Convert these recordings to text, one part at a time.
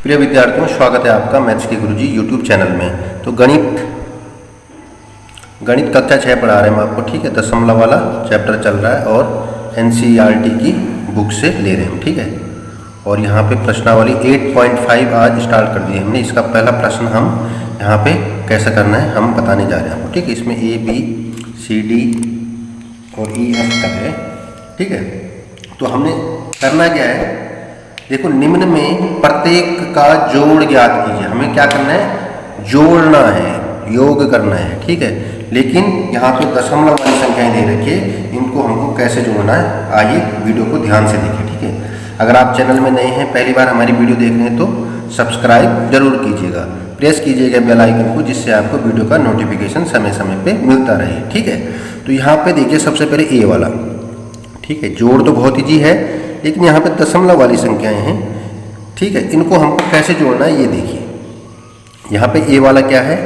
प्रिय विद्यार्थियों, स्वागत है आपका मैथ्स के गुरुजी यूट्यूब चैनल में। तो गणित कक्षा 6 पढ़ा रहे हैं हम आपको, ठीक है। दशमलव वाला चैप्टर चल रहा है और एनसीईआरटी की बुक से ले रहे हैं, ठीक है। और यहाँ पे प्रश्नावली 8.5 आज स्टार्ट कर दी हमने। इसका पहला प्रश्न हम यहाँ पे कैसे करना है हम बताने जा रहे हैं आपको, ठीक है। इसमें A, B, C, D और E, F तक है, ठीक है। तो हमने करना क्या है, देखो निम्न में प्रत्येक का जोड़ ज्ञात कीजिए। हमें क्या करना है, जोड़ना है, योग करना है, ठीक है। लेकिन यहाँ पे दशमलव वाली संख्याएं दे रखी है, इनको हमको कैसे जोड़ना है आइए वीडियो को ध्यान से देखिए, ठीक है। अगर आप चैनल में नए हैं, पहली बार हमारी वीडियो देख रहे हैं तो सब्सक्राइब जरूर कीजिएगा, प्रेस कीजिएगा बेल आइकन को, जिससे आपको वीडियो का नोटिफिकेशन समय समय पे मिलता रहे, ठीक है। तो यहाँ पे देखिए सबसे पहले ए वाला, ठीक है। जोड़ तो बहुत ईजी है, लेकिन यहाँ पे दशमलव वाली संख्याएं हैं, ठीक है। इनको हमको कैसे जोड़ना है ये देखिए। यहाँ पे ए वाला क्या है,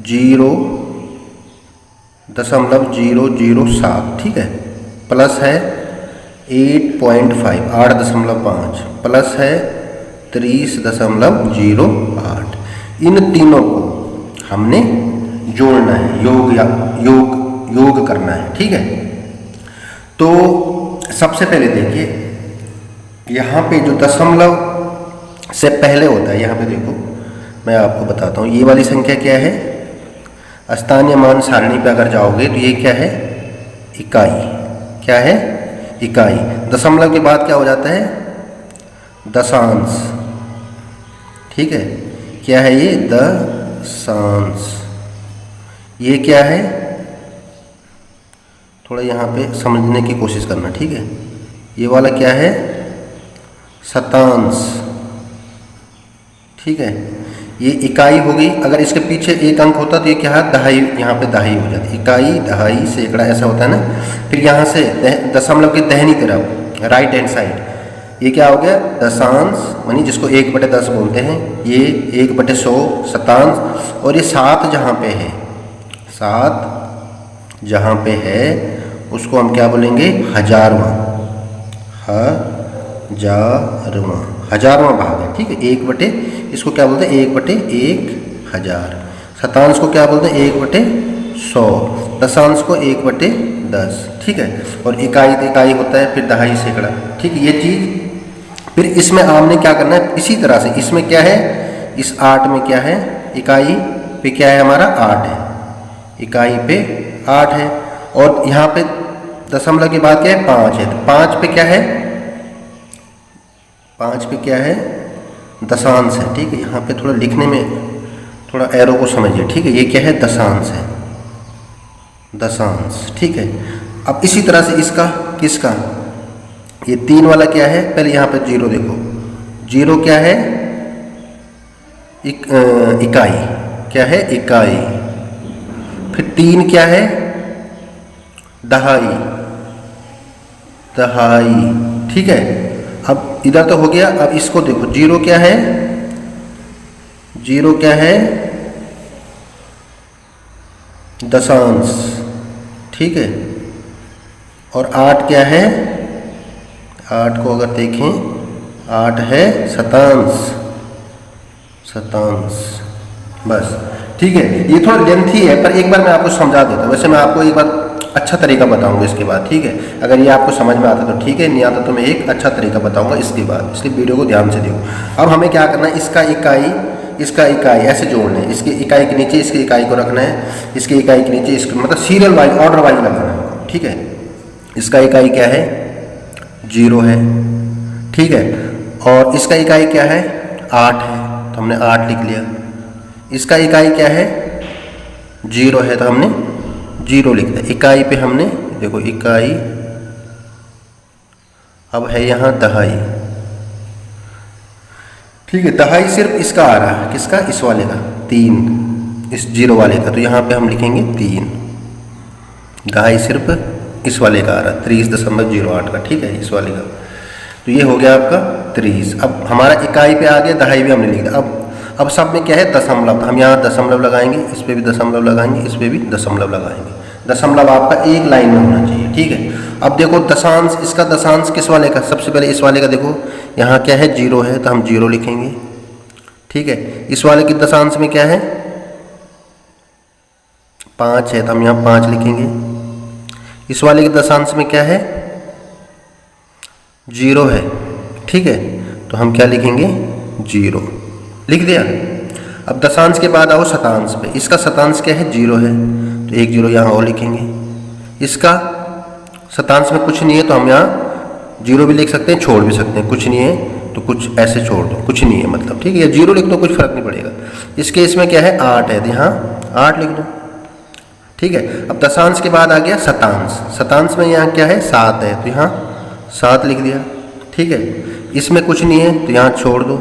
0.007, ठीक है। प्लस है 8.5, 8.5 प्लस है 30.08। इन तीनों को हमने जोड़ना है, योग करना है, ठीक है। तो सबसे पहले देखिए यहाँ पे जो दशमलव से पहले होता है, यहाँ पे देखो मैं आपको बताता हूँ। ये वाली संख्या क्या है, स्थानीय मान सारणी पे अगर जाओगे तो ये क्या है, इकाई। क्या है, इकाई। दशमलव के बाद क्या हो जाता है, दशांश, ठीक है। क्या है ये, दशांश। ये क्या है, थोड़ा यहाँ पे समझने की कोशिश करना, ठीक है। ये वाला क्या है, शतांश, ठीक है। ये इकाई हो गई। अगर इसके पीछे एक अंक होता तो ये क्या है, दहाई। यहाँ पे दहाई हो जाती, इकाई, दहाई, सैकड़ा ऐसा होता है ना। फिर यहाँ से दशमलव की दाहिनी तरफ, राइट हैंड साइड, ये क्या हो गया, दशांश, मानी जिसको 1/10 बोलते हैं। ये 1/100 शतांश। और ये 7 जहाँ पे है, 7 जहाँ पे है उसको हम क्या बोलेंगे, हजारवां, हजारवां भाग है, ठीक है। इसको क्या बोलते हैं, 1/1000। शतांश को क्या बोलते हैं, 1/100। दशांश को 1/10, ठीक है। और इकाई तो इकाई होता है, फिर दहाई, सैकड़ा, ठीक है। ये चीज़ फिर इसमें आपने क्या करना है, इसी तरह से इसमें क्या है, इस 8 में क्या है, इकाई पे क्या है हमारा 8 है, इकाई पे 8 है। और यहाँ पे दशमलव के बाद क्या है, 5 है। तो 5 पे क्या है, 5 पे क्या है, दशांश है, ठीक है। यहाँ पे थोड़ा लिखने में थोड़ा एरो को समझिए, ठीक है। ये क्या है, दशांश है, दशांश, ठीक है। अब इसी तरह से इसका, किसका, ये 3 वाला क्या है, पहले यहाँ पे 0 देखो, 0 क्या है, इकाई। क्या है, इकाई। फिर 3 क्या है, दहाई, ठीक है। अब इधर तो हो गया। अब इसको देखो, 0 क्या है, 0 क्या है, दशांश, ठीक है। और 8 क्या है, 8 को अगर देखें, 8 है शतांश, बस, ठीक है। ये थोड़ा लेंथी है, पर एक बार मैं आपको समझा देता हूँ। वैसे मैं आपको एक बार अच्छा तरीका बताऊंगा इसके बाद, ठीक है। अगर ये आपको समझ में आता तो ठीक है, नहीं आता तो मैं एक अच्छा तरीका बताऊंगा इसके बाद, इसलिए वीडियो को ध्यान से देखो। अब हमें क्या करना है, इसका इकाई ऐसे जोड़ना है। इसके इकाई के नीचे इसके इकाई को रखना है, इसके इकाई के नीचे इसको, मतलब सीरियल वाइज, ऑर्डर वाइज लगाना है, ठीक है। इसका इकाई क्या है, 0 है, ठीक है। और इसका इकाई क्या है, 8 है, तो हमने 8 लिख लिया। इसका इकाई क्या है, 0 है, तो हमने 0 लिख दिया। इकाई पे हमने देखो, इकाई। अब है यहाँ दहाई, ठीक है। दहाई सिर्फ इसका आ रहा है, किसका, इस वाले का, 3, इस 0 वाले का, तो यहाँ पे हम लिखेंगे 3। दहाई सिर्फ इस वाले का आ रहा है, 30.08 का, ठीक है, इस वाले का। तो ये हो गया आपका 30। अब हमारा इकाई पे आ गया, दहाई भी हमने लिख दिया। अब सब में क्या है, दशमलव। हम यहाँ दशमलव लगाएंगे, इस पे भी दशमलव लगाएंगे, इस पे भी दशमलव लगाएंगे। दशमलव आपका एक लाइन में होना चाहिए, ठीक है। अब देखो दशांश, इसका दशांश किस वाले का, सबसे पहले इस वाले का देखो, यहाँ क्या है, 0 है, तो हम 0 लिखेंगे, ठीक है। इस वाले की दशांश में क्या है 5 है, तो हम यहाँ 5 लिखेंगे। इस वाले के दशांश में क्या है 0 है, ठीक है, तो हम क्या लिखेंगे 0 लिख दिया। अब दशांश के बाद आओ शतांश पे। इसका शतांश क्या है 0 है, तो 1 0 यहाँ और लिखेंगे। इसका शतांश में कुछ नहीं है, तो हम यहाँ 0 भी लिख सकते हैं, छोड़ भी सकते हैं। कुछ नहीं है तो कुछ ऐसे छोड़ दो, कुछ नहीं है मतलब, ठीक है, या 0 लिख दो, कुछ फर्क नहीं पड़ेगा। इसके इसमें क्या है 8 है, तो यहाँ 8 लिख दो, ठीक है। अब दशांश के बाद आ गया शतांश। शतांश में यहाँ क्या है 7 है, तो यहाँ 7 लिख दिया, ठीक है। इसमें कुछ नहीं है तो यहाँ छोड़ दो।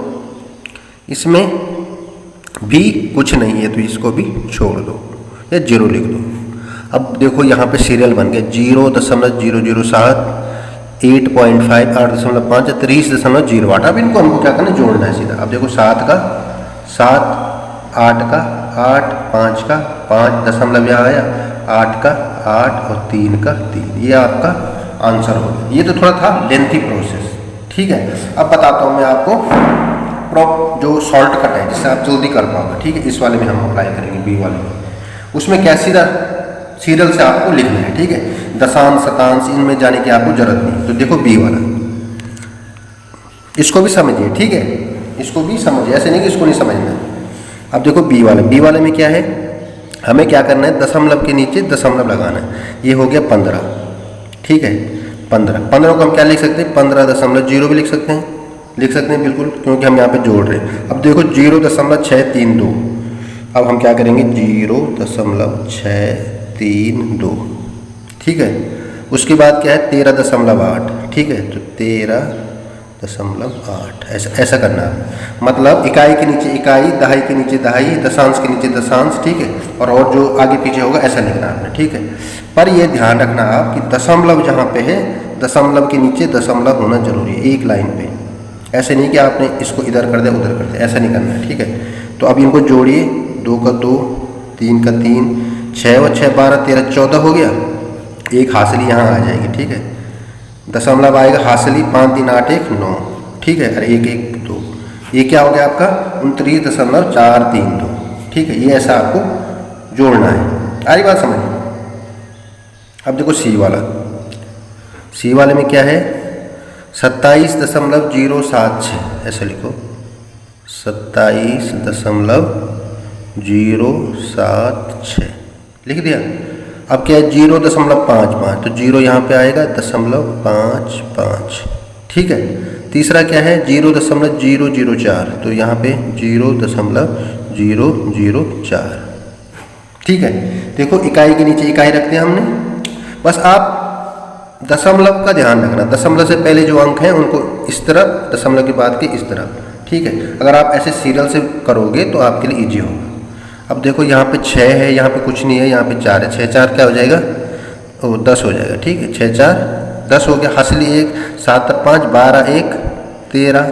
इसमें भी कुछ नहीं है तो इसको भी छोड़ दो या 0 लिख दो। अब देखो यहाँ पे सीरियल बन गया 0.007, 8.5, 8.5, 30.08। अब इनको हमको क्या करना है जोड़ना है सीधा। अब देखो 7 का 7, 8 का 8, 5 का 5, दशमलव यहाँ आया, 8 का 8 और 3 का 3। ये आपका आंसर होगा। ये तो थोड़ा था लेंथी प्रोसेस, ठीक है। अब बताता हूँ मैं आपको जो शॉर्टकट है जिससे आप जल्दी कर पाओगे, ठीक है। इस वाले में हम अप्लाई करेंगे बी वाले में। उसमें क्या सीधा सीरियल से आपको लिखना है, ठीक है। दशांश शतांश इनमें जाने की आपको जरूरत नहीं। तो देखो बी वाला, इसको भी समझिए, ठीक है, इसको भी समझिए, ऐसे नहीं कि इसको नहीं समझना। अब देखो बी वाले में क्या है, हमें क्या करना है दशमलव के नीचे दशमलव लगाना है। ये हो गया 15, ठीक है। 15 को हम क्या लिख सकते हैं 15.0 भी लिख सकते हैं बिल्कुल, क्योंकि हम यहाँ पे जोड़ रहे हैं। अब देखो 0.632। अब हम क्या करेंगे 0.632, ठीक है। उसके बाद क्या है 13.8, ठीक है, तो 13.8 ऐसा करना है। मतलब इकाई के नीचे इकाई, दहाई के नीचे दहाई, दशांश के नीचे दशांश, ठीक है। और जो आगे पीछे होगा ऐसा लिखना आपने, ठीक है। पर ये ध्यान रखना आप कि दशमलव जहाँ पे है दशमलव के नीचे दशमलव होना जरूरी है एक लाइन पे। ऐसे नहीं कि आपने इसको इधर कर दिया उधर कर दिया, ऐसा नहीं करना है, ठीक है। तो अब इनको जोड़िए, 2 का 2, 3 का 3, 6 और 6 12 13 14 हो गया। एक हासिली यहाँ आ जाएगी, ठीक है। दशमलव आएगा हासिली, 5 3 8 1 9, ठीक है। और 1 1 2, ये क्या हो गया आपका 29.432, ठीक है। ये ऐसा आपको जोड़ना है। आरी बात समझ। अब देखो सी वाले में क्या है 27.076, ऐसे लिखो 27.076 लिख दिया। अब क्या है 0.55, तो 0 यहाँ पे आएगा 0.55, ठीक है। तीसरा क्या है 0.004, तो यहाँ पे 0.004, ठीक है। देखो इकाई के नीचे इकाई रखते हैं हमने। बस आप दशमलव का ध्यान रखना, दशमलव से पहले जो अंक हैं उनको इस तरफ, दशमलव के बाद के इस तरफ, ठीक है। अगर आप ऐसे सीरियल से करोगे तो आपके लिए इजी होगा। अब देखो यहाँ पे 6 है, यहाँ पे कुछ नहीं है, यहाँ पे 4 है। 6 4 क्या हो जाएगा 10 हो जाएगा, ठीक है। 6 4 10 हो गया। हासिली 1, 7 5 12 1 13,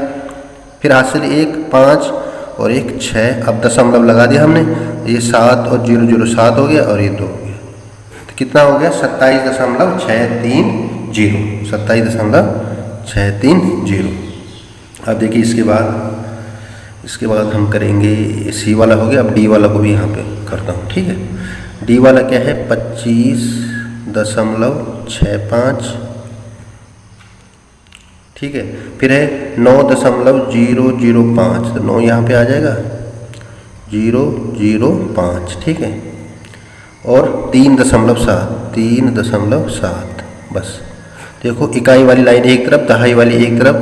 फिर हासिली 1 5 और 1 6। अब दशमलव लगा दिया हमने, ये 7 और 007 हो गया और ये 2 हो गया। तो कितना हो गया 27.630, 27.630। अब देखिए इसके बाद हम करेंगे सी वाला हो गया। अब डी वाला को भी यहाँ पे करता हूँ, ठीक है। डी वाला क्या है 25.65, ठीक है। फिर है 9.005, तो 9 यहाँ पे आ जाएगा 005, ठीक है। और 3.7, बस। देखो इकाई वाली लाइन एक तरफ, दहाई वाली एक तरफ,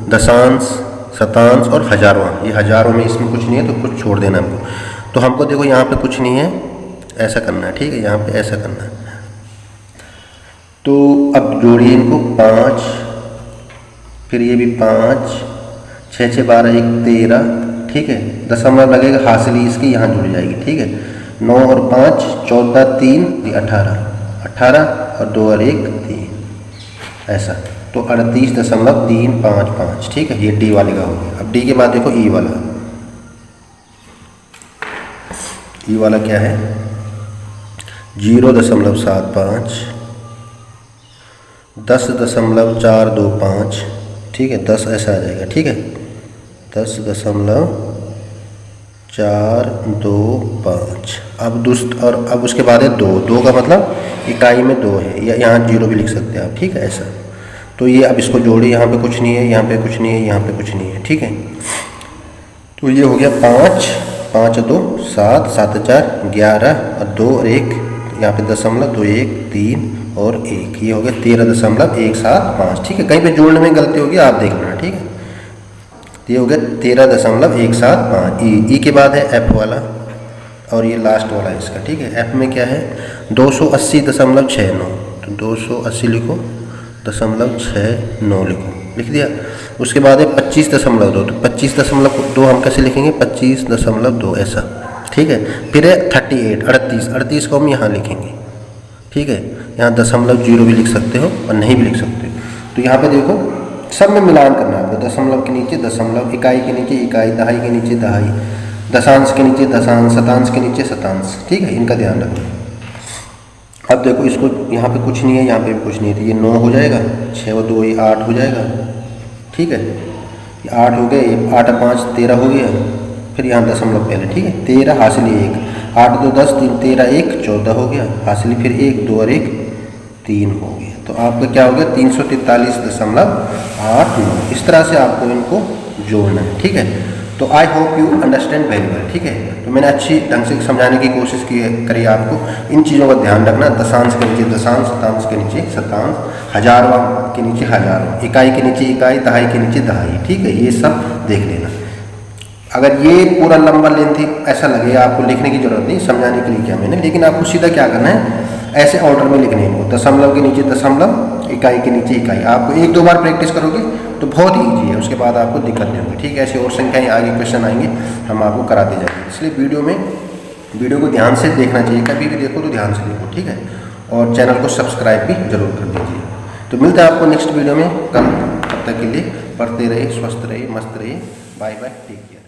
दशांश शतांश और हजारवां, ये हजारों में इसमें कुछ नहीं है तो कुछ छोड़ देना हमको। तो हमको देखो यहाँ पे कुछ नहीं है, ऐसा करना है, ठीक है। यहाँ पे ऐसा करना है। तो अब जोड़िए इनको 5, फिर ये भी 5, 6 6 12 1 13, ठीक है। दशमलव लगेगा हासिली इसकी यहाँ जुड़ जाएगी, ठीक है। 9 और 5 14 3 18, 18 और 2 और 1 3, ऐसा। तो 38.355, ठीक है। ये डी वाले का हो गया। अब डी के बाद देखो ई वाला क्या है 0.75, 10.425, ठीक है। 10 ऐसा आ जाएगा, ठीक है। 10.425। अब उसके बाद है 2 का मतलब इकाई में 2 है, या यहाँ 0 भी लिख सकते हैं आप, ठीक है ऐसा। तो ये अब इसको जोड़िए, यहाँ पे कुछ नहीं है, यहाँ पे कुछ नहीं है, यहाँ पे कुछ नहीं है, ठीक है। तो ये हो गया 5, 5 2 7, 7 4 11 और 2 और 1, यहाँ पे 0.2 1 3 और 1, ये हो गया 13.175, ठीक है। कहीं पे जोड़ने में गलती होगी आप देख लेना, ठीक है। ये हो गया 13.175। ई के बाद है एफ वाला और ये लास्ट वाला है इसका, ठीक है। एफ में क्या है 280.69, तो 280 लिखो, 0.69 लिखो, लिख दिया। उसके बाद है 25.2, तो 25.2 हम कैसे लिखेंगे, 25.2 ऐसा, ठीक है। फिर है 38 को हम यहाँ लिखेंगे, ठीक है। यहाँ 0.0 भी लिख सकते हो और नहीं भी लिख सकते हो। तो यहाँ पे देखो सब में मिलान करना है आपको, दशमलव के नीचे दशमलव, इकाई के नीचे इकाई, दहाई के नीचे दहाई, दशांश के नीचे दशांश, शतांश के नीचे शतांश, ठीक है। इनका ध्यान रखना। अब देखो इसको यहाँ पे कुछ नहीं है, यहाँ पे भी कुछ नहीं है, तो ये 9 हो जाएगा, 6 और 2 ये 8 हो जाएगा, ठीक है। ये 8 हो गए, 8 और 5 13 हो गया, फिर यहाँ दशमलव पहले, ठीक है। 13 हासिली 1, 8 2 10 3 13 1 14 हो गया, हासिली फिर 1 2 और 1 3 हो गया। तो आपका क्या हो गया 343.89। इस तरह से आपको इनको जोड़ना है, ठीक है। तो I hope you understand very well, ठीक है। तो मैंने अच्छी ढंग से समझाने की कोशिश करी आपको। इन चीज़ों का ध्यान रखना, दशांश के नीचे दशांश, शतांश के नीचे शतांश, हजारवां के नीचे हजारवां, इकाई के नीचे इकाई, दहाई के नीचे दहाई, ठीक है। ये सब देख लेना। अगर ये पूरा लंबा लेंथी ऐसा लगे आपको लिखने की जरूरत नहीं, समझाने के लिए किया मैंने, लेकिन आपको सीधा क्या करना है, ऐसे ऑर्डर में लिखने हैं, दशमलव के नीचे दशमलव, इकाई के नीचे इकाई। आपको 1-2 बार प्रैक्टिस करोगे तो बहुत ईजी है, उसके बाद आपको दिक्कत नहीं होगी, ठीक है। ऐसी और संख्याएँ आगे क्वेश्चन आएंगे, हम आपको कराते जाएंगे। इसलिए वीडियो को ध्यान से देखना चाहिए, कभी भी देखो तो ध्यान से देखो, ठीक है। और चैनल को सब्सक्राइब भी जरूर कर दीजिए। तो मिलते हैं आपको नेक्स्ट वीडियो में कल, तब तक के लिए पढ़ते रहिए, स्वस्थ रहिए, मस्त रहिए, बाय बाय, टेक केयर।